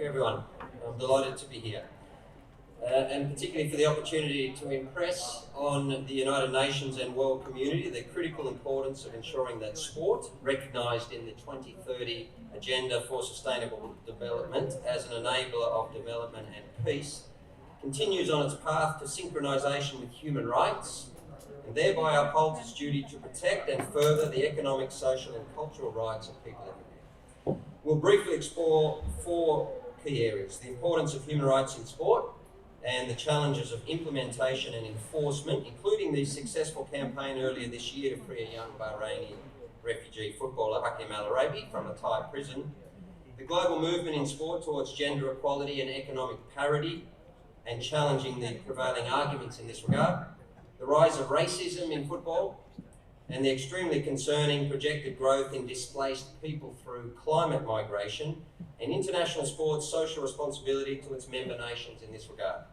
you everyone. I'm delighted to be here. And particularly for the opportunity to impress on the United Nations and world community the critical importance of ensuring that sport, recognised in the 2030 Agenda for Sustainable Development as an enabler of development and peace, continues on its path to synchronisation with human rights, and thereby upholds its duty to protect and further the economic, social and cultural rights of people everywhere. We'll briefly explore four key areas: the importance of human rights in sport and the challenges of implementation and enforcement, including the successful campaign earlier this year to free a young Bahraini refugee footballer, Hakim Al-Arabi, from a Thai prison, the global movement in sport towards gender equality and economic parity and challenging the prevailing arguments in this regard, the rise of racism in football, and the extremely concerning projected growth in displaced people through climate migration, and international sport's social responsibility to its member nations in this regard.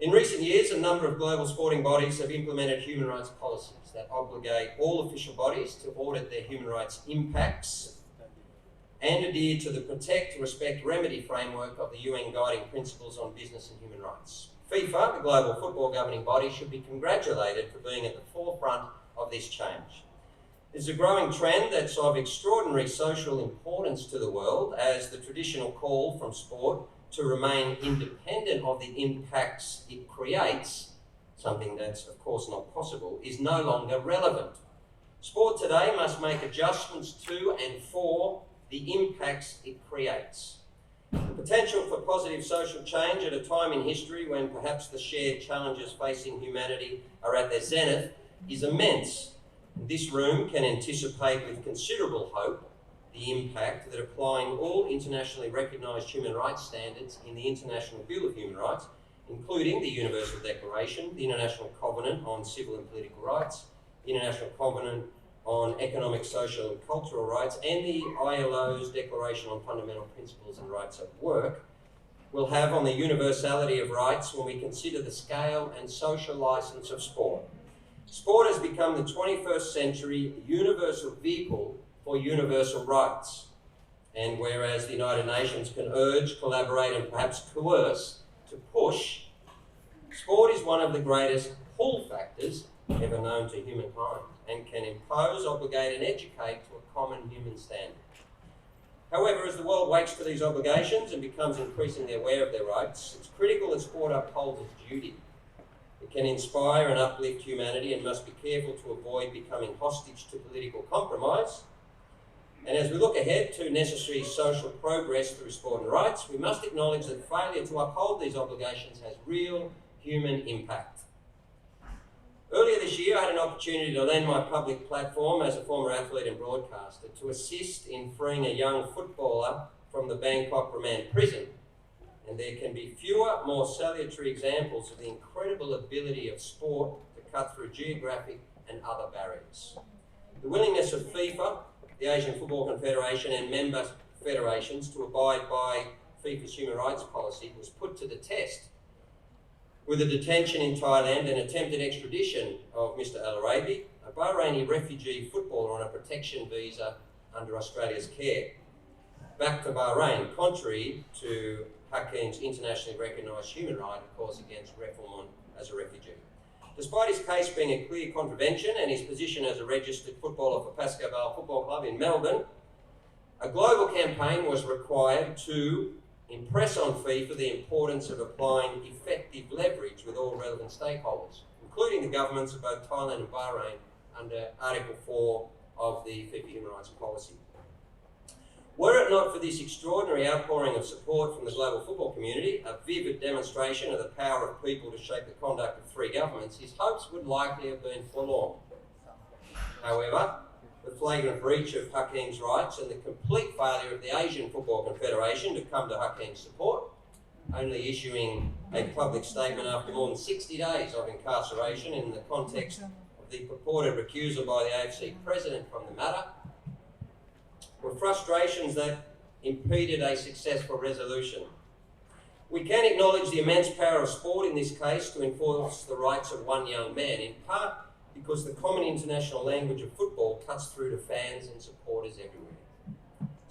In recent years, a number of global sporting bodies have implemented human rights policies that obligate all official bodies to audit their human rights impacts and adhere to the protect, respect, remedy framework of the UN Guiding Principles on Business and Human Rights. FIFA, the global football governing body, should be congratulated for being at the forefront of this change. There's a growing trend that's of extraordinary social importance to the world, as the traditional call from sport to remain independent of the impacts it creates, something that's of course not possible, is no longer relevant. Sport today must make adjustments to and for the impacts it creates. The potential for positive social change at a time in history when perhaps the shared challenges facing humanity are at their zenith is immense. This room can anticipate with considerable hope the impact that applying all internationally recognised human rights standards in the International Bill of Human Rights, including the Universal Declaration, the International Covenant on Civil and Political Rights, the International Covenant on Economic, Social and Cultural Rights, and the ILO's Declaration on Fundamental Principles and Rights at Work, will have on the universality of rights when we consider the scale and social licence of sport. Sport has become the 21st century universal vehicle for universal rights. And whereas the United Nations can urge, collaborate and perhaps coerce to push, sport is one of the greatest pull factors ever known to humankind and can impose, obligate and educate to a common human standard. However, as the world wakes to these obligations and becomes increasingly aware of their rights, it's critical that sport upholds its duty. It can inspire and uplift humanity and must be careful to avoid becoming hostage to political compromise. And as we look ahead to necessary social progress through sport and rights, we must acknowledge that failure to uphold these obligations has real human impact. Earlier this year, I had an opportunity to lend my public platform as a former athlete and broadcaster to assist in freeing a young footballer from the Bangkok remand prison. And there can be fewer, more salutary examples of the incredible ability of sport to cut through geographic and other barriers. The willingness of FIFA, the Asian Football Confederation and member federations to abide by FIFA's human rights policy was put to the test with the detention in Thailand and attempted extradition of Mr. Al-Arabi, a Bahraini refugee footballer on a protection visa under Australia's care, back to Bahrain, contrary to Hakim's internationally recognised human right, of course, against refoulement as a refugee. Despite his case being a clear contravention and his position as a registered footballer for Pascoe Vale Football Club in Melbourne, a global campaign was required to impress on FIFA the importance of applying effective leverage with all relevant stakeholders, including the governments of both Thailand and Bahrain under Article 4 of the FIFA Human Rights Policy. Were it not for this extraordinary outpouring of support from the global football community, a vivid demonstration of the power of people to shape the conduct of three governments, his hopes would likely have been forlorn. However, the flagrant breach of Hakim's rights and the complete failure of the Asian Football Confederation to come to Hakim's support, only issuing a public statement after more than 60 days of incarceration in the context of the purported recusal by the AFC president from the matter, were frustrations that impeded a successful resolution. We can acknowledge the immense power of sport in this case to enforce the rights of one young man, in part because the common international language of football cuts through to fans and supporters everywhere.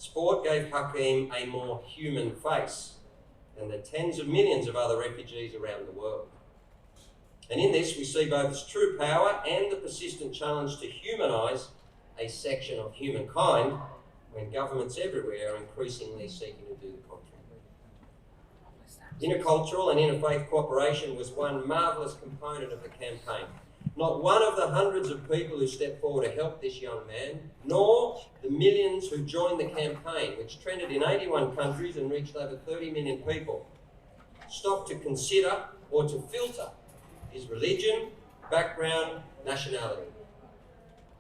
sport gave Hakeem a more human face than the tens of millions of other refugees around the world. And in this, we see both his true power and the persistent challenge to humanise a section of humankind when governments everywhere are increasingly seeking to do the contrary. Intercultural and interfaith cooperation was one marvellous component of the campaign. Not one of the hundreds of people who stepped forward to help this young man, nor the millions who joined the campaign, which trended in 81 countries and reached over 30 million people, stopped to consider or to filter his religion, background, nationality.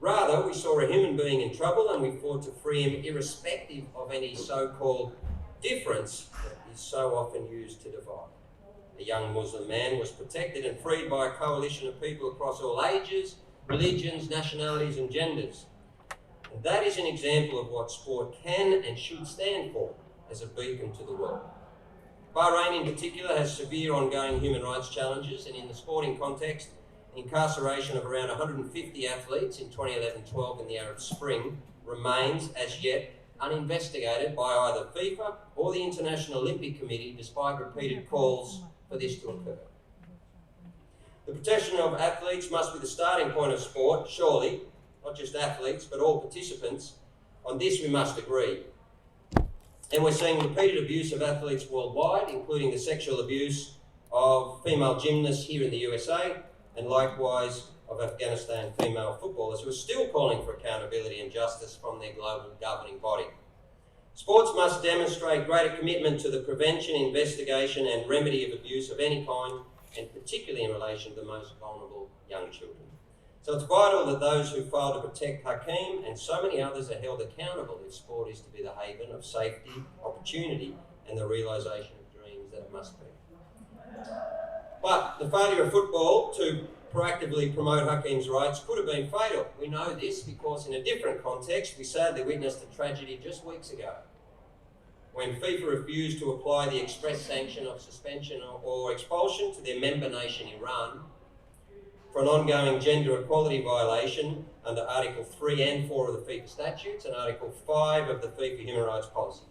Rather, we saw a human being in trouble and we fought to free him irrespective of any so-called difference that is so often used to divide. A young Muslim man was protected and freed by a coalition of people across all ages, religions, nationalities and genders. And that is an example of what sport can and should stand for as a beacon to the world. Bahrain in particular has severe ongoing human rights challenges, and in the sporting context, the incarceration of around 150 athletes in 2011-12 in the Arab Spring remains as yet uninvestigated by either FIFA or the International Olympic Committee, despite repeated calls for this to occur. The protection of athletes must be the starting point of sport, surely, not just athletes, but all participants. On this we must agree. And we're seeing repeated abuse of athletes worldwide, including the sexual abuse of female gymnasts here in the USA, and likewise of Afghanistan female footballers who are still calling for accountability and justice from their global governing body. Sports must demonstrate greater commitment to the prevention, investigation and remedy of abuse of any kind, and particularly in relation to the most vulnerable young children. So it's vital that those who fail to protect Hakeem and so many others are held accountable if sport is to be the haven of safety, opportunity and the realisation of dreams that it must be. But the failure of football to proactively promote Hakeem's rights could have been fatal. We know this because in a different context we sadly witnessed a tragedy just weeks ago when FIFA refused to apply the express sanction of suspension or expulsion to their member nation Iran for an ongoing gender equality violation under Article 3 and 4 of the FIFA statutes and Article 5 of the FIFA Human Rights Policy.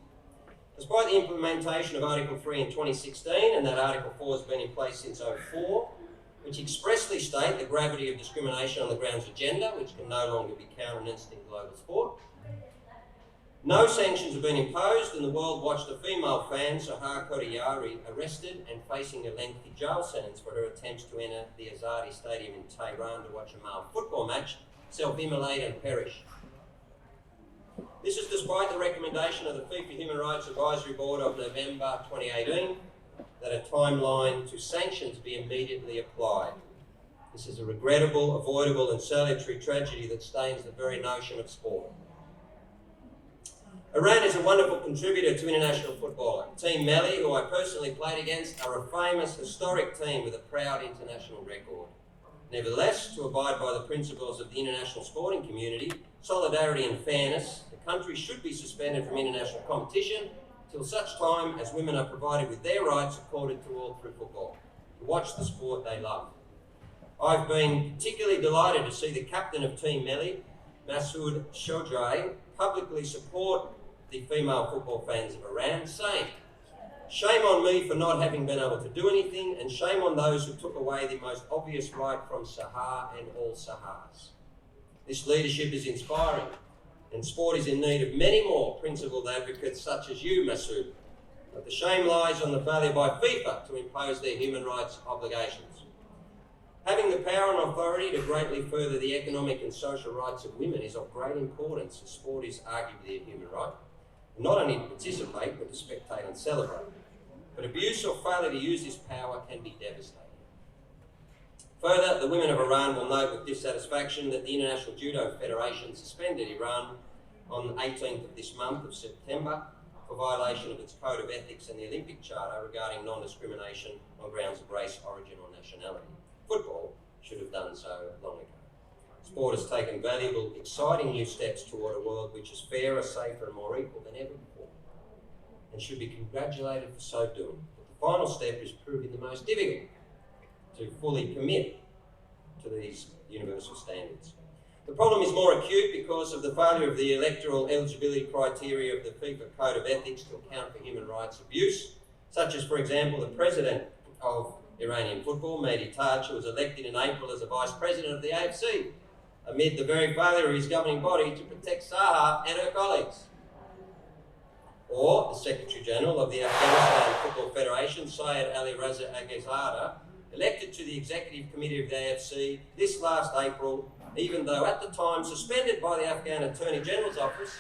Despite the implementation of Article 3 in 2016, and that Article 4 has been in place since 2004, which expressly state the gravity of discrimination on the grounds of gender, which can no longer be countenanced in global sport, no sanctions have been imposed, and the world watched a female fan, Sahar Kodayari, arrested and facing a lengthy jail sentence for her attempts to enter the Azadi Stadium in Tehran to watch a male football match, self-immolate and perish. This is despite the recommendation of the FIFA Human Rights Advisory Board of November 2018 that a timeline to sanctions be immediately applied. This is a regrettable, avoidable and salutary tragedy that stains the very notion of sport. Iran is a wonderful contributor to international football. Team Melli, who I personally played against, are a famous, historic team with a proud international record. Nevertheless, to abide by the principles of the international sporting community, solidarity and fairness, the country should be suspended from international competition till such time as women are provided with their rights accorded to all through football, to watch the sport they love. I've been particularly delighted to see the captain of Team Melli, Masoud Shojaei, publicly support the female football fans of Iran, saying, "Shame on me for not having been able to do anything, and shame on those who took away the most obvious right from Sahar and all Sahars." This leadership is inspiring, and sport is in need of many more principled advocates such as you, Masoud. But the shame lies on the failure by FIFA to impose their human rights obligations. Having the power and authority to greatly further the economic and social rights of women is of great importance, as sport is arguably a human right, not only to participate, but to spectate and celebrate. But abuse or failure to use this power can be devastating. Further, the women of Iran will note with dissatisfaction that the International Judo Federation suspended Iran on the 18th of this month of September for violation of its Code of Ethics and the Olympic Charter regarding non-discrimination on grounds of race, origin or nationality. Football should have done so long ago. Sport has taken valuable, exciting new steps toward a world which is fairer, safer and more equal than ever before, and should be congratulated for so doing. But the final step is proving the most difficult, to fully commit to these universal standards. The problem is more acute because of the failure of the electoral eligibility criteria of the FIFA Code of Ethics to account for human rights abuse, such as, for example, the president of Iranian football, Mehdi Taj, who was elected in April as a vice president of the AFC, amid the very failure of his governing body to protect Saha and her colleagues. Or the Secretary General of the Afghanistan Football Federation, Syed Ali Raza Agezada, elected to the Executive Committee of the AFC this last April, even though at the time suspended by the Afghan Attorney General's office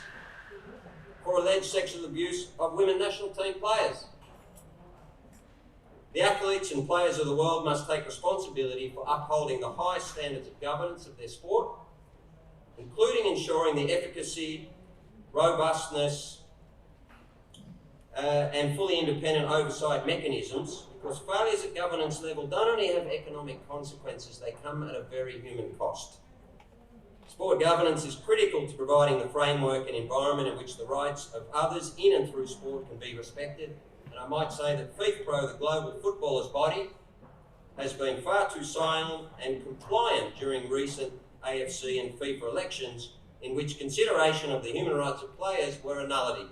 for alleged sexual abuse of women national team players. The athletes and players of the world must take responsibility for upholding the highest standards of governance of their sport, including ensuring the efficacy, robustness, and fully independent oversight mechanisms, because failures at governance level don't only have economic consequences, they come at a very human cost. Sport governance is critical to providing the framework and environment in which the rights of others in and through sport can be respected. And I might say that FIFPro, the global footballers' body, has been far too silent and compliant during recent AFC and FIFA elections, in which consideration of the human rights of players were a nullity.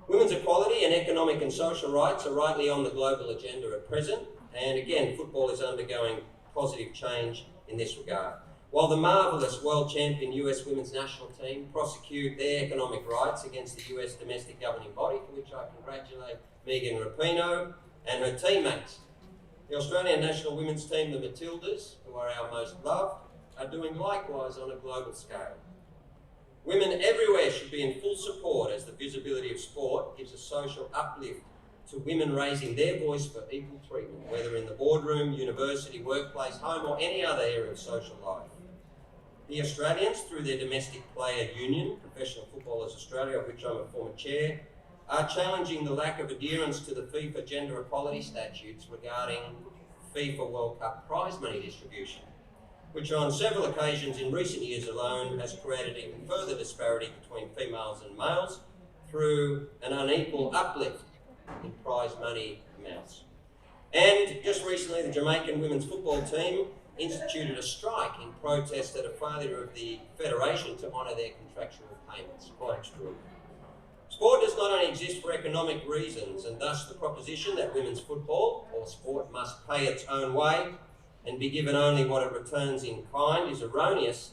Women's equality and economic and social rights are rightly on the global agenda at present, and again, football is undergoing positive change in this regard. While the marvellous world champion US women's national team prosecute their economic rights against the US domestic governing body, for which I congratulate Megan Rapinoe and her teammates, the Australian national women's team, the Matildas, who are our most loved, are doing likewise on a global scale. Women everywhere should be in full support, as the visibility of sport gives a social uplift to women raising their voice for equal treatment, whether in the boardroom, university, workplace, home, or any other area of social life. The Australians, through their domestic player union, Professional Footballers Australia, of which I'm a former chair, are challenging the lack of adherence to the FIFA gender equality statutes regarding FIFA World Cup prize money distribution, which on several occasions in recent years alone has created even further disparity between females and males through an unequal uplift in prize money amounts. And just recently, the Jamaican women's football team instituted a strike in protest at a failure of the federation to honour their contractual payments. Quite extraordinary. Sport does not only exist for economic reasons, and thus the proposition that women's football or sport must pay its own way and be given only what it returns in kind is erroneous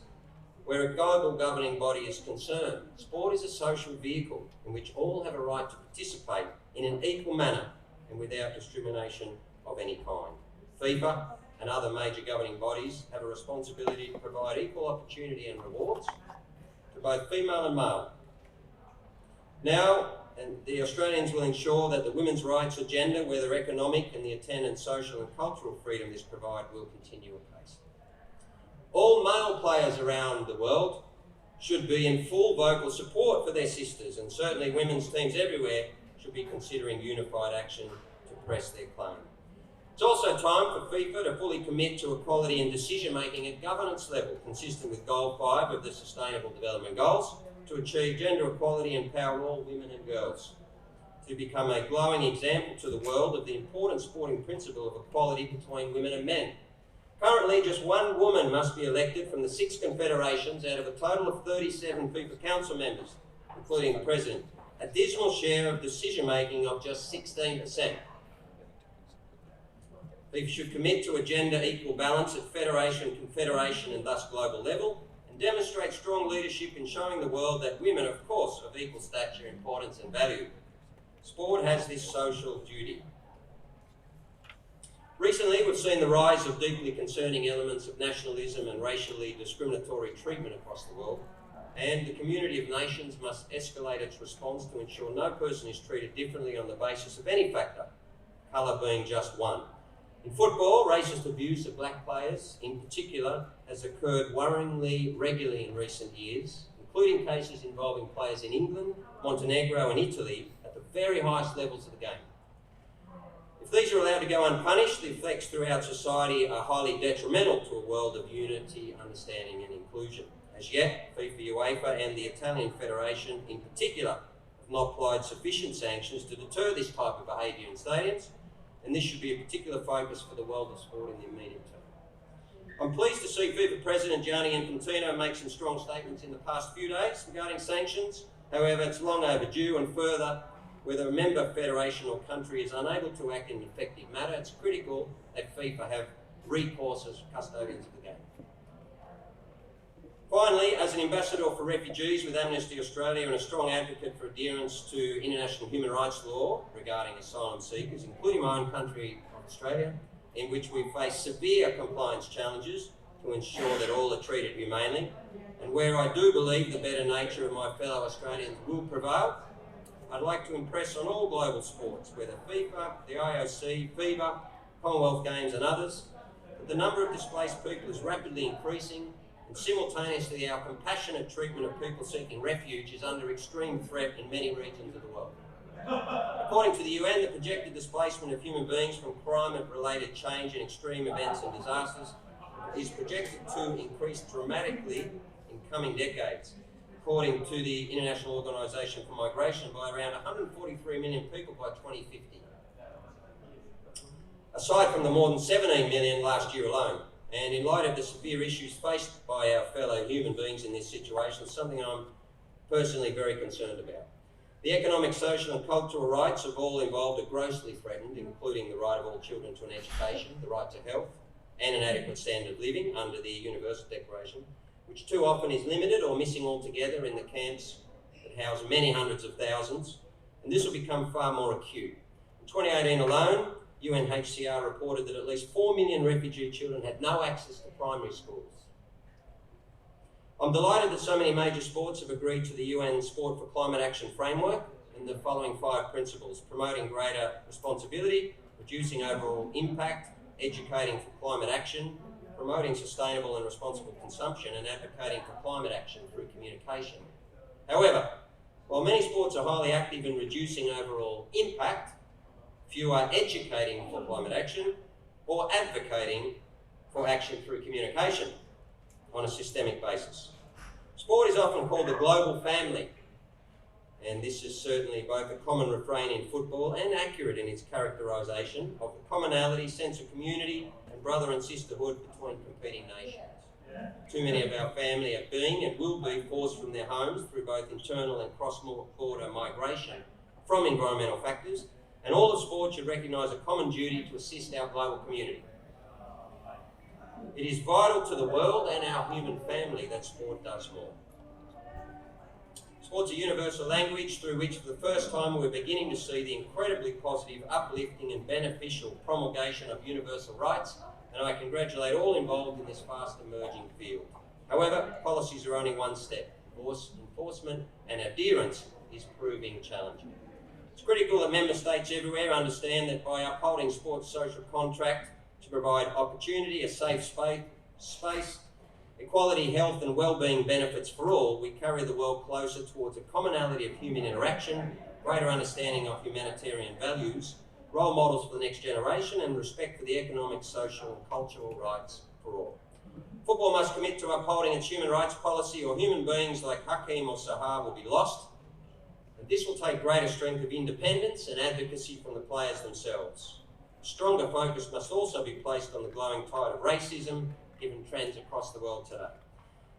where a global governing body is concerned. Sport is a social vehicle in which all have a right to participate in an equal manner and without discrimination of any kind. FIFA and other major governing bodies have a responsibility to provide equal opportunity and rewards to both female and male. Now, and the Australians will ensure that the women's rights agenda, whether economic and the attendant social and cultural freedom this provides, will continue apace. All male players around the world should be in full vocal support for their sisters, and certainly women's teams everywhere should be considering unified action to press their claim. It's also time for FIFA to fully commit to equality in decision-making at governance level, consistent with Goal 5 of the Sustainable Development Goals, to achieve gender equality and empower all women and girls, to become a glowing example to the world of the important sporting principle of equality between women and men. Currently, just one woman must be elected from the 6 confederations out of a total of 37 FIFA Council members, including the President, a dismal share of decision-making of just 16%. FIFA should commit to a gender equal balance at federation, confederation and thus global level, and demonstrate strong leadership in showing the world that women, of course, of equal stature, importance and value. Sport has this social duty. Recently, we've seen the rise of deeply concerning elements of nationalism and racially discriminatory treatment across the world, and the community of nations must escalate its response to ensure no person is treated differently on the basis of any factor, colour being just one. In football, racist abuse of black players, in particular, has occurred worryingly regularly in recent years, including cases involving players in England, Montenegro and Italy at the very highest levels of the game. If these are allowed to go unpunished, the effects throughout society are highly detrimental to a world of unity, understanding and inclusion. As yet, FIFA, UEFA and the Italian Federation in particular have not applied sufficient sanctions to deter this type of behaviour in stadiums, and this should be a particular focus for the world of sport in the immediate term. I'm pleased to see FIFA President Gianni Infantino make some strong statements in the past few days regarding sanctions. However, it's long overdue, and further, whether a member federation or country is unable to act in an effective manner, it's critical that FIFA have recourse as custodians of the game. Finally, as an ambassador for refugees with Amnesty Australia and a strong advocate for adherence to international human rights law regarding asylum seekers, including my own country of Australia, in which we face severe compliance challenges to ensure that all are treated humanely, and where I do believe the better nature of my fellow Australians will prevail, I'd like to impress on all global sports, whether FIFA, the IOC, FIBA, Commonwealth Games and others, that the number of displaced people is rapidly increasing, and simultaneously our compassionate treatment of people seeking refuge is under extreme threat in many regions of the world. According to the UN, the projected displacement of human beings from climate-related change and extreme events and disasters is projected to increase dramatically in coming decades, according to the International Organisation for Migration, by around 143 million people by 2050. Aside from the more than 17 million last year alone, and in light of the severe issues faced by our fellow human beings in this situation, something I'm personally very concerned about. The economic, social and cultural rights of all involved are grossly threatened, including the right of all children to an education, the right to health and an adequate standard of living under the Universal Declaration, which too often is limited or missing altogether in the camps that house many hundreds of thousands, and this will become far more acute. In 2018 alone, UNHCR reported that at least 4 million refugee children had no access to primary schools. I'm delighted that so many major sports have agreed to the UN Sport for Climate Action framework and the following 5 principles: promoting greater responsibility, reducing overall impact, educating for climate action, promoting sustainable and responsible consumption, and advocating for climate action through communication. However, while many sports are highly active in reducing overall impact, few are educating for climate action or advocating for action through communication on a systemic basis. Sport is often called the global family, and this is certainly both a common refrain in football and accurate in its characterisation of the commonality, sense of community and brother and sisterhood between competing nations. Too many of our family are being and will be forced from their homes through both internal and cross-border migration from environmental factors, and all of sport should recognise a common duty to assist our global community. It is vital to the world and our human family that sport does more. Sport's a universal language through which for the first time we're beginning to see the incredibly positive, uplifting and beneficial promulgation of universal rights, and I congratulate all involved in this fast emerging field. However, policies are only one step. Enforcement and adherence is proving challenging. It's critical that member states everywhere understand that by upholding sport's social contract to provide opportunity, a safe space, equality, health and well-being benefits for all, we carry the world closer towards a commonality of human interaction, greater understanding of humanitarian values, role models for the next generation, and respect for the economic, social and cultural rights for all. Football must commit to upholding its human rights policy, or human beings like Hakim or Sahar will be lost. And this will take greater strength of independence and advocacy from the players themselves. A stronger focus must also be placed on the glowing tide of racism, given trends across the world today.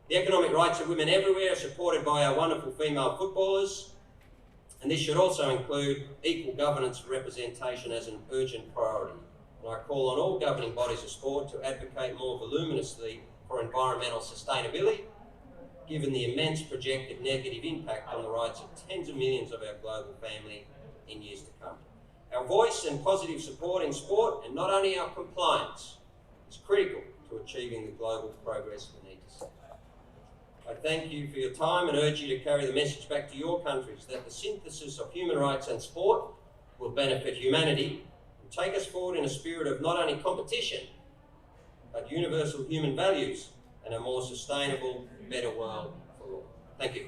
The economic rights of women everywhere are supported by our wonderful female footballers, and this should also include equal governance and representation as an urgent priority. And I call on all governing bodies of sport to advocate more voluminously for environmental sustainability, given the immense projected negative impact on the rights of tens of millions of our global family in years to come. Our voice and positive support in sport, and not only our compliance, is critical to achieving the global progress we need to see. I thank you for your time and urge you to carry the message back to your countries that the synthesis of human rights and sport will benefit humanity and take us forward in a spirit of not only competition, but universal human values and a more sustainable, better world for all. Thank you.